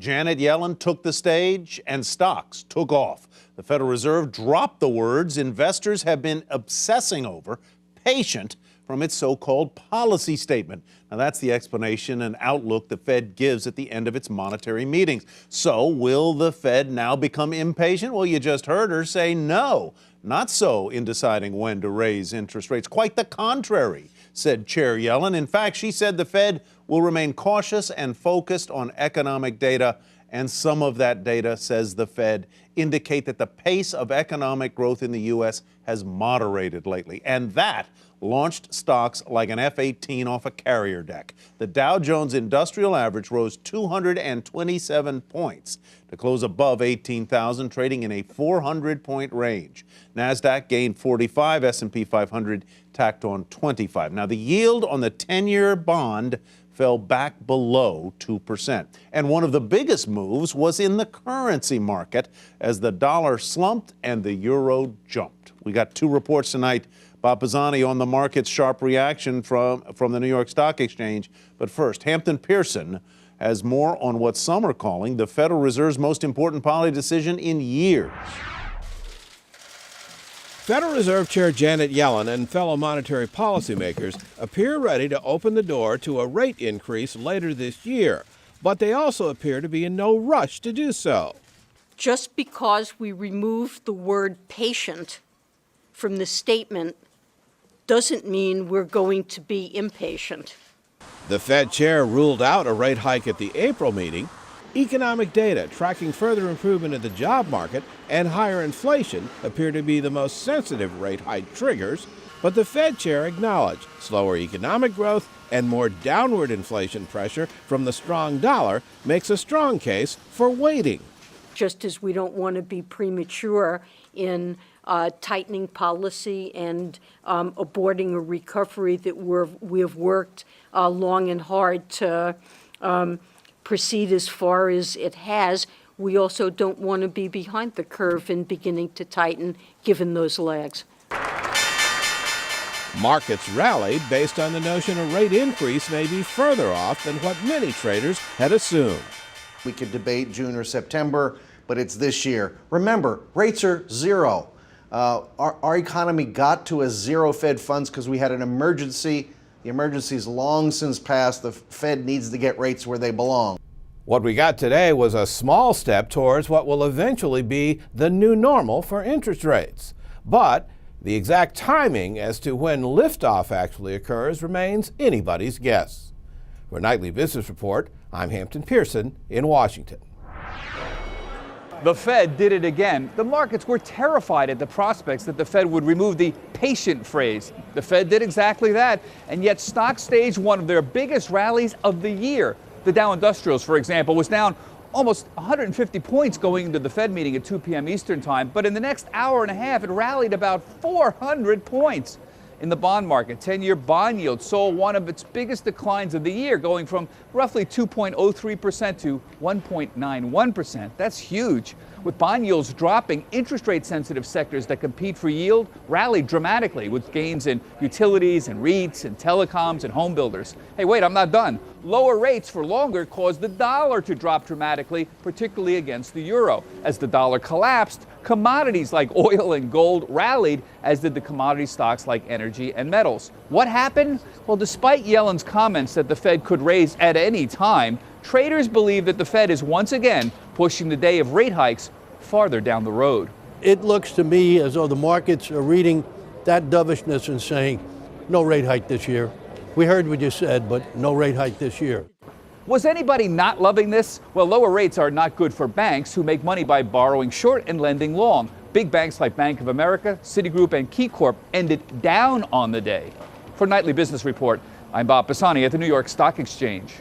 Janet Yellen took the stage and stocks took off. The Federal Reserve dropped the words investors have been obsessing over, patient, from its so-called policy statement. Now, that's the explanation and outlook the Fed gives at the end of its monetary meetings. So will the Fed now become impatient? Well, you just heard her say no. Not so in deciding when to raise interest rates. Quite the contrary, said Chair Yellen. In fact, she said the Fed will remain cautious and focused on economic data. And some of that data, says the Fed, indicate that the pace of economic growth in the U.S. has moderated lately. And that launched stocks like an F-18 off a carrier deck. The Dow Jones Industrial Average rose 227 points to close above 18,000, trading in a 400-point range. NASDAQ gained 45, S&P 500 tacked on 25. Now, the yield on the 10-year bond fell back below 2%. And one of the biggest moves was in the currency market as the dollar slumped and the euro jumped. We got two reports tonight. Bob Pisani on the market's sharp reaction from the New York Stock Exchange. But first, Hampton Pearson has more on what some are calling the Federal Reserve's most important policy decision in years. Federal Reserve Chair Janet Yellen and fellow monetary policymakers appear ready to open the door to a rate increase later this year, but they also appear to be in no rush to do so. Just because we remove the word patient from the statement doesn't mean we're going to be impatient. The Fed chair ruled out a rate hike at the April meeting. Economic data tracking further improvement in the job market and higher inflation appear to be the most sensitive rate hike triggers, but the Fed chair acknowledged slower economic growth and more downward inflation pressure from the strong dollar makes a strong case for waiting. Just as we don't want to be premature in tightening policy and aborting a recovery that we have worked long and hard to proceed as far as it has, we also don't want to be behind the curve in beginning to tighten, given those lags. Markets rallied based on the notion a rate increase may be further off than what many traders had assumed. We could debate June or September, but it's this year. Remember, rates are zero. Our economy got to a zero Fed funds because we had an emergency. The emergency's long since passed. The Fed needs to get rates where they belong. What we got today was a small step towards what will eventually be the new normal for interest rates. But the exact timing as to when liftoff actually occurs remains anybody's guess. For Nightly Business Report, I'm Hampton Pearson in Washington. The Fed did it again. The markets were terrified at the prospects that the Fed would remove the patient phrase. The Fed did exactly that, and yet stocks staged one of their biggest rallies of the year. The Dow Industrials, for example, was down almost 150 points going into the Fed meeting at 2 p.m. Eastern time, but in the next hour and a half, it rallied about 400 points. In the bond market, 10-year bond yield saw one of its biggest declines of the year, going from roughly 2.03% to 1.91%. That's huge. With bond yields dropping, interest rate-sensitive sectors that compete for yield rallied dramatically, with gains in utilities and REITs and telecoms and home builders. Hey, wait, I'm not done. Lower rates for longer caused the dollar to drop dramatically, particularly against the euro. As the dollar collapsed, commodities like oil and gold rallied, as did the commodity stocks like energy and metals. What happened? Well, despite Yellen's comments that the Fed could raise at any time, traders believe that the Fed is once again pushing the day of rate hikes farther down the road. It looks to me as though the markets are reading that dovishness and saying, no rate hike this year. We heard what you said, but no rate hike this year. Was anybody not loving this? Well, lower rates are not good for banks who make money by borrowing short and lending long. Big banks like Bank of America, Citigroup, and KeyCorp ended down on the day. For Nightly Business Report, I'm Bob Pisani at the New York Stock Exchange.